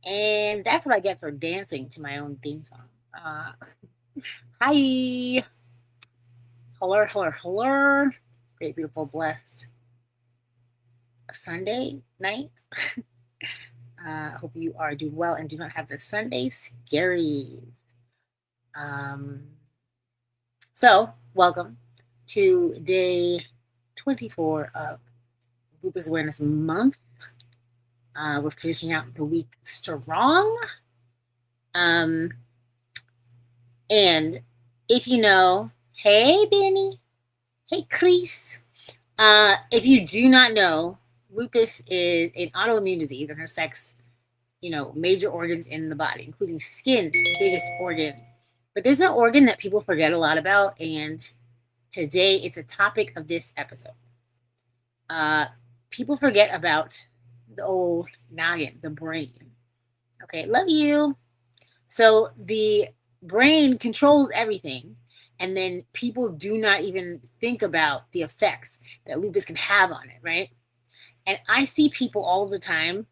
And that's what I get for dancing to my own theme song. Hi. Hello, hello, hello. Great, beautiful, blessed Sunday night. I hope you are doing well and do not have the Sunday scaries. Um, so, welcome to day 24 of Lupus Awareness Month. We're finishing out the week strong. Um, and if you know, hey Benny, hey Chris. If you do not know, lupus is an autoimmune disease and affects, major organs in the body, including skin, the biggest organ. But there's an organ that people forget a lot about, and today it's a topic of this episode. People forget about the old noggin, the brain. Okay, love you. So the brain controls everything, and then people do not even think about the effects that lupus can have on it, right? And I see people all the time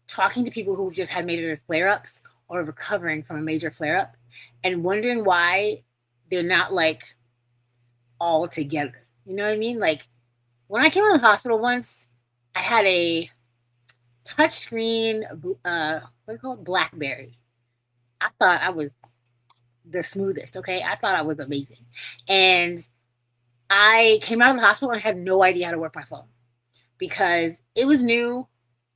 talking to people who've just had major flare-ups or recovering from a major flare-up and wondering why they're not like all together. You know what I mean? Like when I came out of the hospital once, I had a touchscreen, what do you call it? BlackBerry. I thought I was the smoothest, okay? I thought I was amazing. And I came out of the hospital and had no idea how to work my phone because it was new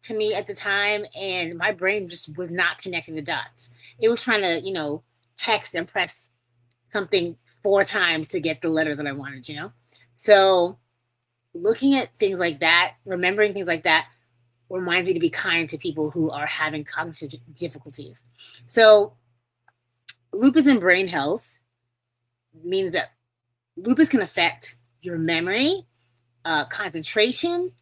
to me at the time and my brain just was not connecting the dots. It was trying to, text and press something 4 times to get the letter that I wanted. So looking at things like that, remembering things like that, reminds me to be kind to people who are having cognitive difficulties. So lupus and brain health means that lupus can affect your memory, concentration,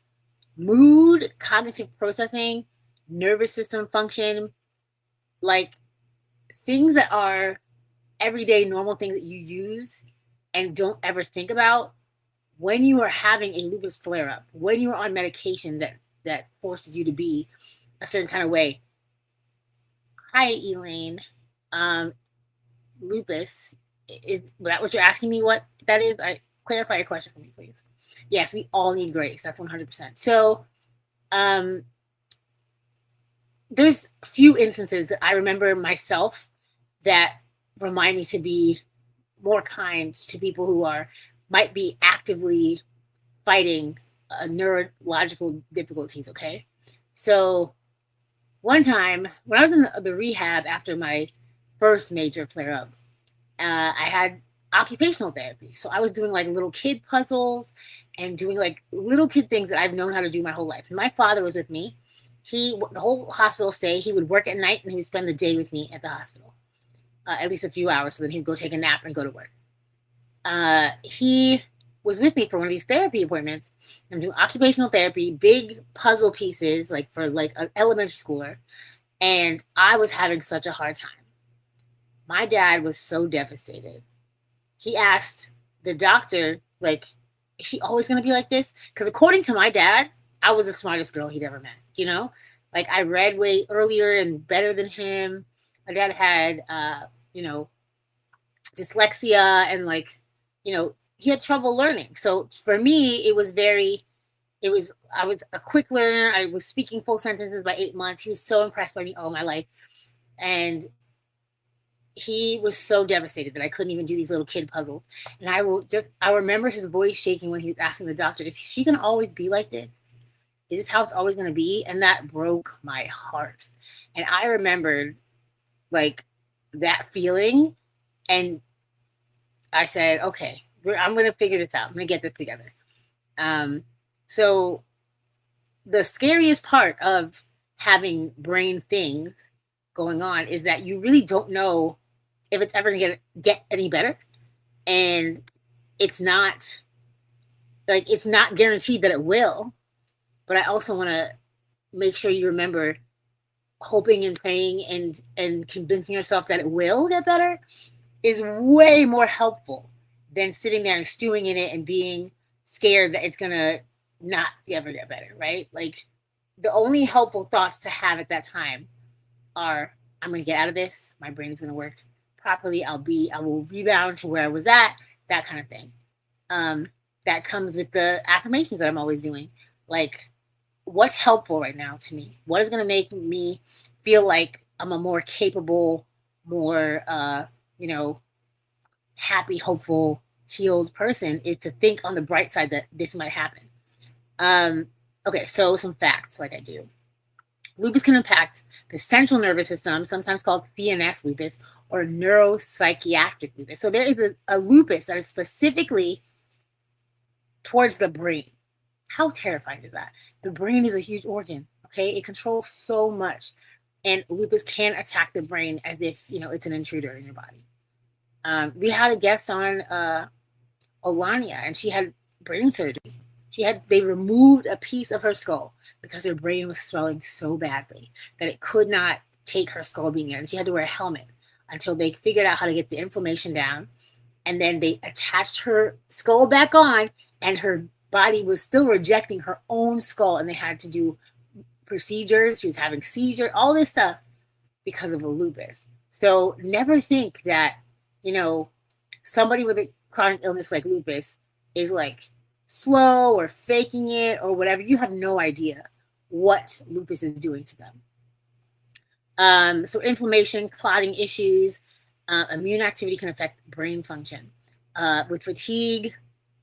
mood, cognitive processing, nervous system function, like things that are everyday normal things that you use and don't ever think about when you are having a lupus flare up, when you're on medication that forces you to be a certain kind of way. Hi, Elaine. Lupus, is that what you're asking me what that is? I clarify your question for me, please. Yes, we all need grace. That's 100%. So, there's a few instances that I remember myself that remind me to be more kind to people who might be actively fighting neurological difficulties. Okay, so one time when I was in the rehab after my first major flare up, I had occupational therapy. So I was doing like little kid puzzles and doing like little kid things that I've known how to do my whole life. And my father was with me. The whole hospital stay, he would work at night and he would spend the day with me at the hospital, at least a few hours. So then he'd go take a nap and go to work. He was with me for one of these therapy appointments. I'm doing occupational therapy, big puzzle pieces, like for like an elementary schooler. And I was having such a hard time. My dad was so devastated. He asked the doctor, like, is she always going to be like this? Because according to my dad, I was the smartest girl he'd ever met, Like, I read way earlier and better than him. My dad had, dyslexia and, like, he had trouble learning. So for me, I was a quick learner. I was speaking full sentences by 8 months. He was so impressed by me all my life. And he was so devastated that I couldn't even do these little kid puzzles. And I remember his voice shaking when he was asking the doctor, is she going to always be like this? Is this how it's always going to be? And that broke my heart. And I remembered like that feeling. And I said, okay, I'm going to figure this out. I'm going to get this together. So the scariest part of having brain things going on is that you really don't know if it's ever going to get any better. And it's not guaranteed that it will. But I also want to make sure you remember hoping and praying and convincing yourself that it will get better is way more helpful than sitting there and stewing in it and being scared that it's going to not ever get better, right? Like the only helpful thoughts to have at that time are, I'm going to get out of this. My brain is going to work properly. I will rebound to where I was at, that kind of thing. Um, that comes with the affirmations that I'm always doing. Like, what's helpful right now to me? What is going to make me feel like I'm a more capable, more, happy, hopeful, healed person, is to think on the bright side that this might happen. Okay, so some facts like I do. Lupus can impact the central nervous system, sometimes called CNS lupus or neuropsychiatric lupus. So there is a lupus that is specifically towards the brain. How terrifying is that? The brain is a huge organ, okay? It controls so much. And lupus can attack the brain as if, it's an intruder in your body. We had a guest on, Olania, and she had brain surgery. They removed a piece of her skull because her brain was swelling so badly that it could not take her skull being there. And she had to wear a helmet until they figured out how to get the inflammation down. And then they attached her skull back on, and her body was still rejecting her own skull. And they had to do procedures. She was having seizures, all this stuff because of a lupus. So never think that, somebody with a chronic illness like lupus is like slow or faking it or whatever. You have no idea what lupus is doing to them. So inflammation, clotting issues, immune activity can affect brain function. With fatigue,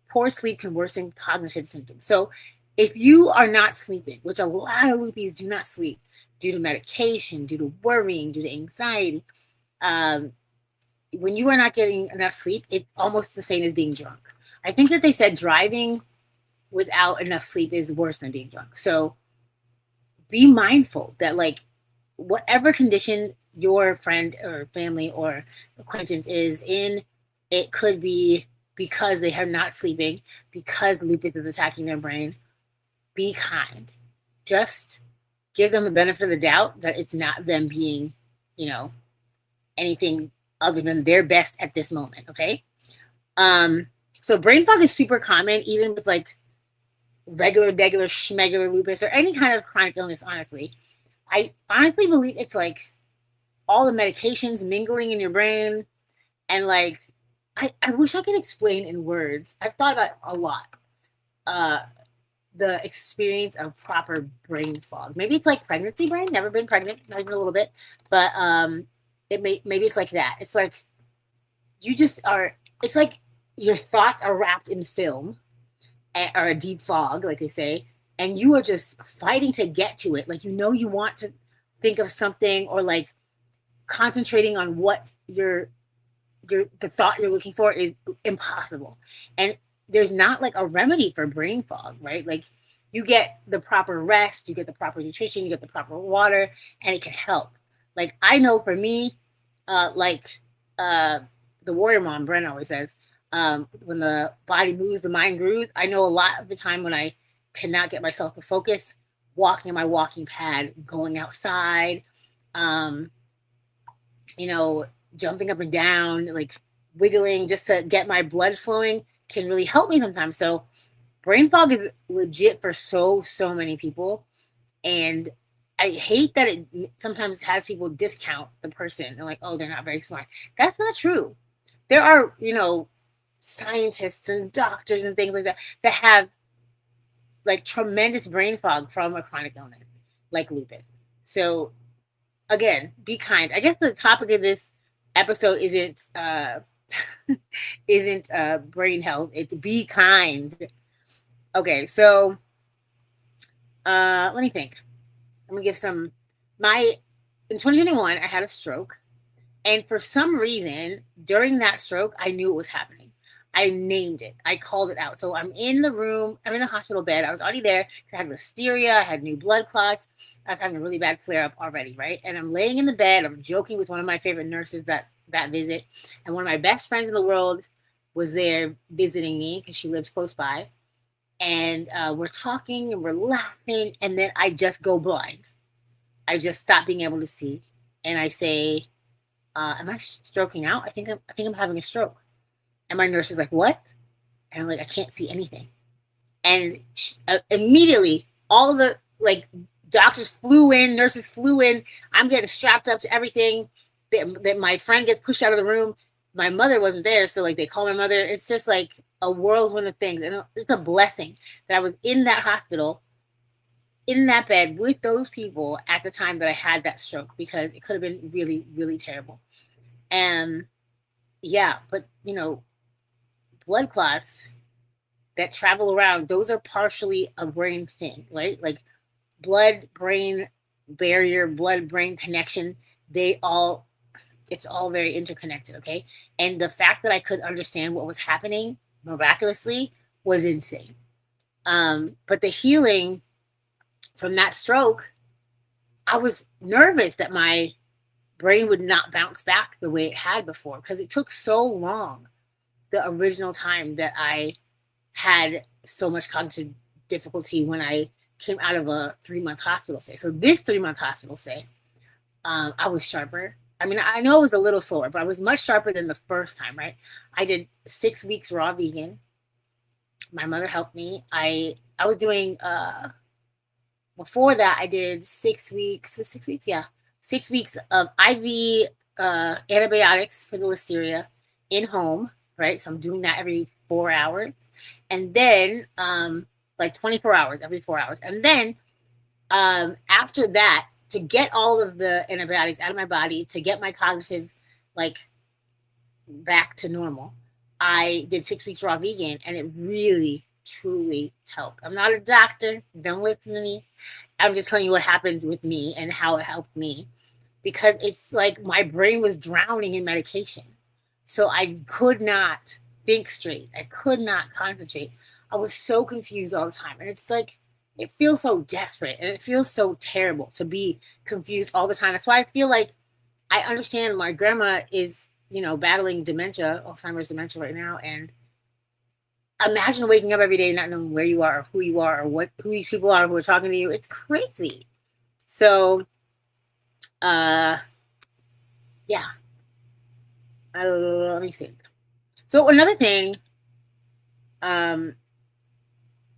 poor sleep can worsen cognitive symptoms. So if you are not sleeping, which a lot of lupus do not sleep due to medication, due to worrying, due to anxiety, when you are not getting enough sleep, it's almost the same as being drunk. I think that they said driving without enough sleep is worse than being drunk. So be mindful that, like, whatever condition your friend or family or acquaintance is in, it could be because they are not sleeping, because lupus is attacking their brain. Be kind. Just give them the benefit of the doubt that it's not them being, anything other than their best at this moment, okay? So brain fog is super common, even with like regular, schmegular lupus or any kind of chronic illness, honestly. I honestly believe it's like all the medications mingling in your brain. And like, I wish I could explain in words. I've thought about a lot. The experience of proper brain fog. Maybe it's like pregnancy brain. Never been pregnant, not even a little bit. But maybe it's like that. It's like it's like your thoughts are wrapped in film or a deep fog, like they say, and you are just fighting to get to it. Like, you want to think of something, or like concentrating on what the thought you're looking for is impossible. And there's not like a remedy for brain fog, right? Like, you get the proper rest, you get the proper nutrition, you get the proper water, and it can help. Like, I know for me, the warrior mom, Brenna, always says, when the body moves, the mind grooves. I know a lot of the time when I cannot get myself to focus, walking on my walking pad, going outside, jumping up and down, like wiggling just to get my blood flowing can really help me sometimes. So brain fog is legit for so many people. And I hate that it sometimes has people discount the person. They're like, oh, they're not very smart. That's not true. There are, scientists and doctors and things like that have like tremendous brain fog from a chronic illness like lupus. So again, be kind. I guess the topic of this episode isn't brain health. It's be kind. Okay, so let me think. I'm gonna give in 2021, I had a stroke. And for some reason, during that stroke, I knew it was happening. I named it. I called it out. So I'm in the room. I'm in the hospital bed. I was already there because I had listeria. I had new blood clots. I was having a really bad flare up already, right? And I'm laying in the bed. I'm joking with one of my favorite nurses that visit. And one of my best friends in the world was there visiting me because she lives close by. And we're talking and we're laughing. And then I just go blind. I just stop being able to see. And I say, am I stroking out? I think I'm having a stroke. And my nurse is like, what? And I'm like, I can't see anything. And immediately, all the like Doctors flew in, nurses flew in. I'm getting strapped up to everything. That my friend gets pushed out of the room. My mother wasn't there, so like they call my mother. It's just like a whirlwind of things, and it's a blessing that I was in that hospital, in that bed with those people at the time that I had that stroke, because it could have been really, really terrible. And yeah, but blood clots that travel around, those are partially a brain thing, right? Like blood brain barrier, blood brain connection, it's all very interconnected, okay? And the fact that I could understand what was happening miraculously was insane. But the healing from that stroke, I was nervous that my brain would not bounce back the way it had before, because it took so long, the original time that I had so much cognitive difficulty when I came out of a 3-month hospital stay. So this 3-month hospital stay, I was sharper. I mean, I know it was a little slower, but I was much sharper than the first time, right? I did 6 weeks raw vegan. My mother helped me. I was doing, before that, I did 6 weeks, 6 weeks? Yeah. 6 weeks of IV antibiotics for the listeria in home, right? So I'm doing that every 4 hours. And then, like 24 hours, every 4 hours. And then after that, to get all of the antibiotics out of my body, to get my cognitive, like, back to normal, I did 6 weeks raw vegan, and it really, truly helped. I'm not a doctor. Don't listen to me. I'm just telling you what happened with me and how it helped me, because it's like my brain was drowning in medication. So I could not think straight. I could not concentrate. I was so confused all the time. And it's like, it feels so desperate, and it feels so terrible to be confused all the time. That's why I feel like I understand my grandma is, battling dementia, Alzheimer's dementia right now. And imagine waking up every day not knowing where you are, or who you are, or who these people are who are talking to you. It's crazy. So, yeah. Let me think. So another thing,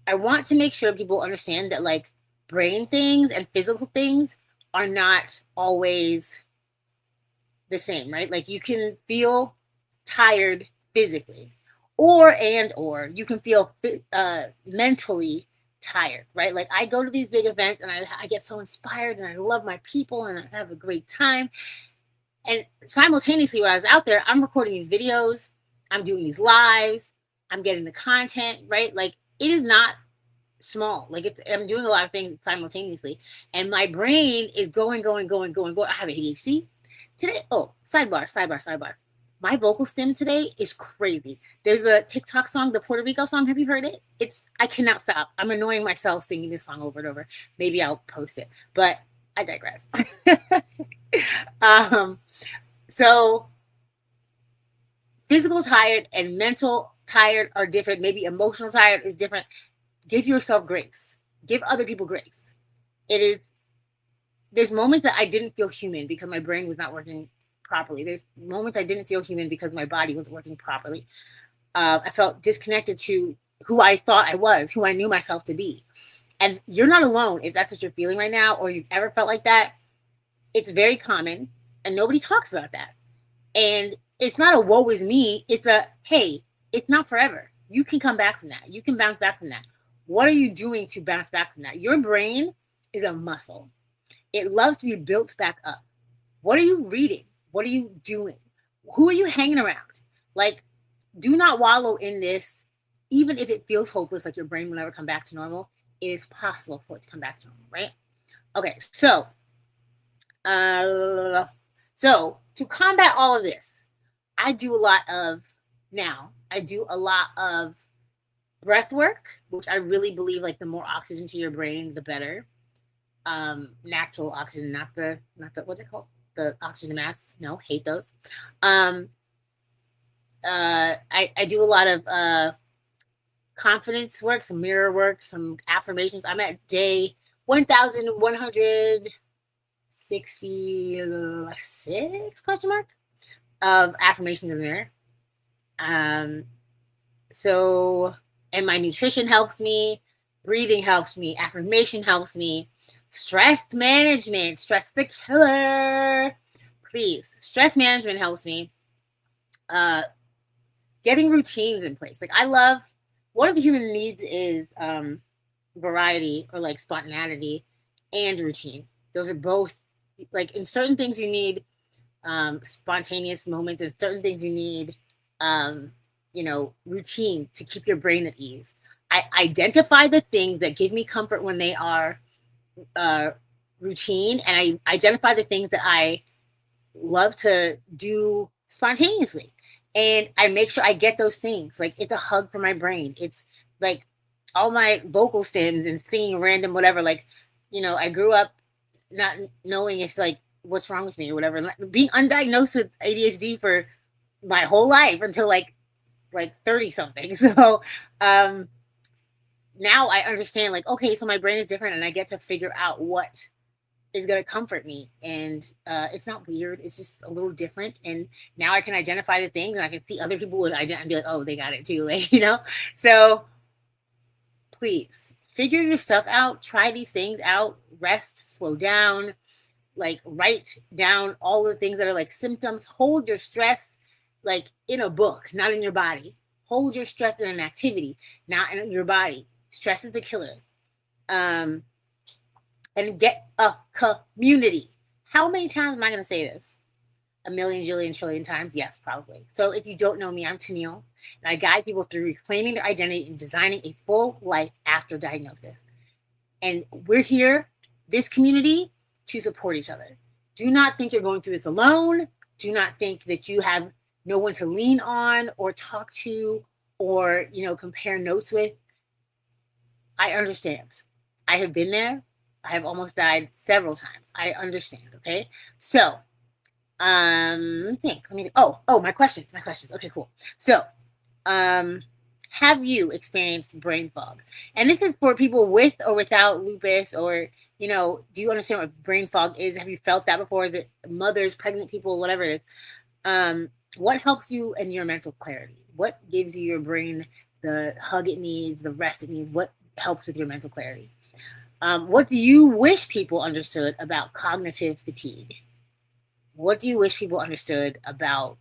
I want to make sure people understand that, like, brain things and physical things are not always the same, right? Like, you can feel tired physically, or you can feel mentally tired, right? Like, I go to these big events and I get so inspired, and I love my people, and I have a great time. And simultaneously, when I was out there, I'm recording these videos, I'm doing these lives, I'm getting the content, right? Like, it is not small. Like, I'm doing a lot of things simultaneously, and my brain is going. I have ADHD today. Oh, sidebar. My vocal stem today is crazy. There's a TikTok song, the Puerto Rico song. Have you heard it? I cannot stop. I'm annoying myself singing this song over and over. Maybe I'll post it, but I digress. So physical tired and mental tired are different. Maybe emotional tired is different. Give yourself grace. Give other people grace. There's moments that I didn't feel human because my brain was not working properly. There's moments I didn't feel human because my body wasn't working properly. I felt disconnected to who I thought I was, who I knew myself to be. And you're not alone if that's what you're feeling right now, or you've ever felt like that. It's very common, and nobody talks about that. And it's not a woe is me. It's a, hey, it's not forever. You can come back from that. You can bounce back from that. What are you doing to bounce back from that? Your brain is a muscle. It loves to be built back up. What are you reading? What are you doing? Who are you hanging around? Like, do not wallow in this. Even if it feels hopeless, like your brain will never come back to normal, it is possible for it to come back to normal, right? Okay, so to combat all of this, I do a lot of breath work, which I really believe, like, the more oxygen to your brain, the better. Natural oxygen, not the what's it called? The oxygen masks. No, hate those. I do a lot of confidence work, some mirror work, some affirmations. I'm at day 1166 question mark of affirmations in there. So, and my nutrition helps me, breathing helps me, affirmation helps me. Stress management. Stress is the killer. Please. Stress management helps me. Getting routines in place. Like I love, one of the human needs is variety or like spontaneity and routine. Those are both, like in certain things you need spontaneous moments, and certain things you need routine to keep your brain at ease. I identify the things that give me comfort when they are routine, and I identify the things that I love to do spontaneously, and I make sure I get those things. Like it's a hug for my brain. It's like all my vocal stems and singing random whatever. Like, I grew up not knowing if like what's wrong with me or whatever, being undiagnosed with ADHD for my whole life until like 30 something. So now I understand, like, okay, so my brain is different and I get to figure out what is going to comfort me. And it's not weird. It's just a little different. And now I can identify the things, and I can see other people would identify and be like, oh, they got it too. Like, so please figure your stuff out. Try these things out. Rest, slow down, like write down all the things that are like symptoms. Hold your stress like in a book, not in your body. Hold your stress in an activity, not in your body. Stress is the killer. And get a community. How many times am I going to say this? A million, jillion, trillion times? Yes, probably. So if you don't know me, I'm Tennille, and I guide people through reclaiming their identity and designing a full life after diagnosis. And we're here, this community, to support each other. Do not think you're going through this alone. Do not think that you have no one to lean on or talk to or, compare notes with. I understand. I have been there. I have almost died several times. I understand, okay? So, my questions. Okay, cool. So, have you experienced brain fog? And this is for people with or without lupus, or, do you understand what brain fog is? Have you felt that before? Is it mothers, pregnant people, whatever it is? What helps you in your mental clarity? What gives you your brain the hug it needs, the rest it needs? What helps with your mental clarity? What do you wish people understood about cognitive fatigue? What do you wish people understood about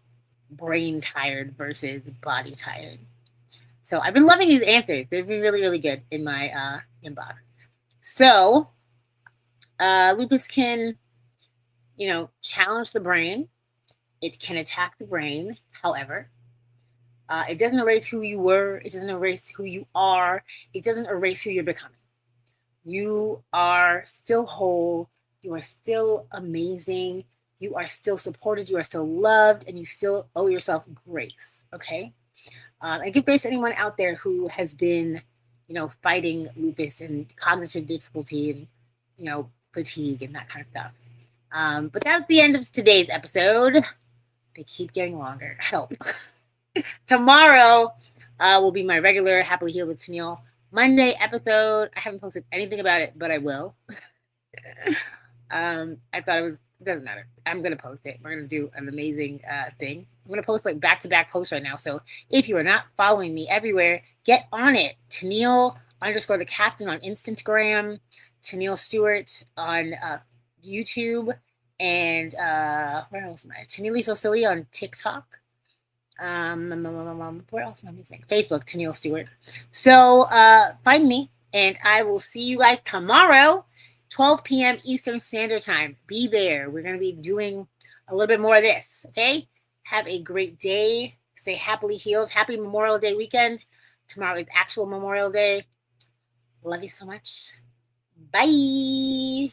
brain tired versus body tired? So I've been loving these answers. They've been really, really good in my inbox. So lupus can, challenge the brain. It can attack the brain. However, it doesn't erase who you were. It doesn't erase who you are. It doesn't erase who you're becoming. You are still whole. You are still amazing. You are still supported. You are still loved, and you still owe yourself grace. Okay. And give grace to anyone out there who has been, fighting lupus and cognitive difficulty and, fatigue and that kind of stuff. But that's the end of today's episode. They keep getting longer. Help. Tomorrow will be my regular Happily Healed with Tennille Monday episode. I haven't posted anything about it, but I will. I thought it doesn't matter. I'm going to post it. We're going to do an amazing thing. I'm going to post like back-to-back posts right now. So if you are not following me everywhere, get on it. Tennille_the Captain on Instagram, Tennille Stewart on YouTube, and where else am I? Tennille Silly on TikTok. Where else am I missing? Facebook, Tennille Stewart. So find me, and I will see you guys tomorrow, 12 p.m. Eastern Standard Time. Be there. We're going to be doing a little bit more of this, okay? Have a great day. Stay happily healed. Happy Memorial Day weekend. Tomorrow is actual Memorial Day. Love you so much. Bye.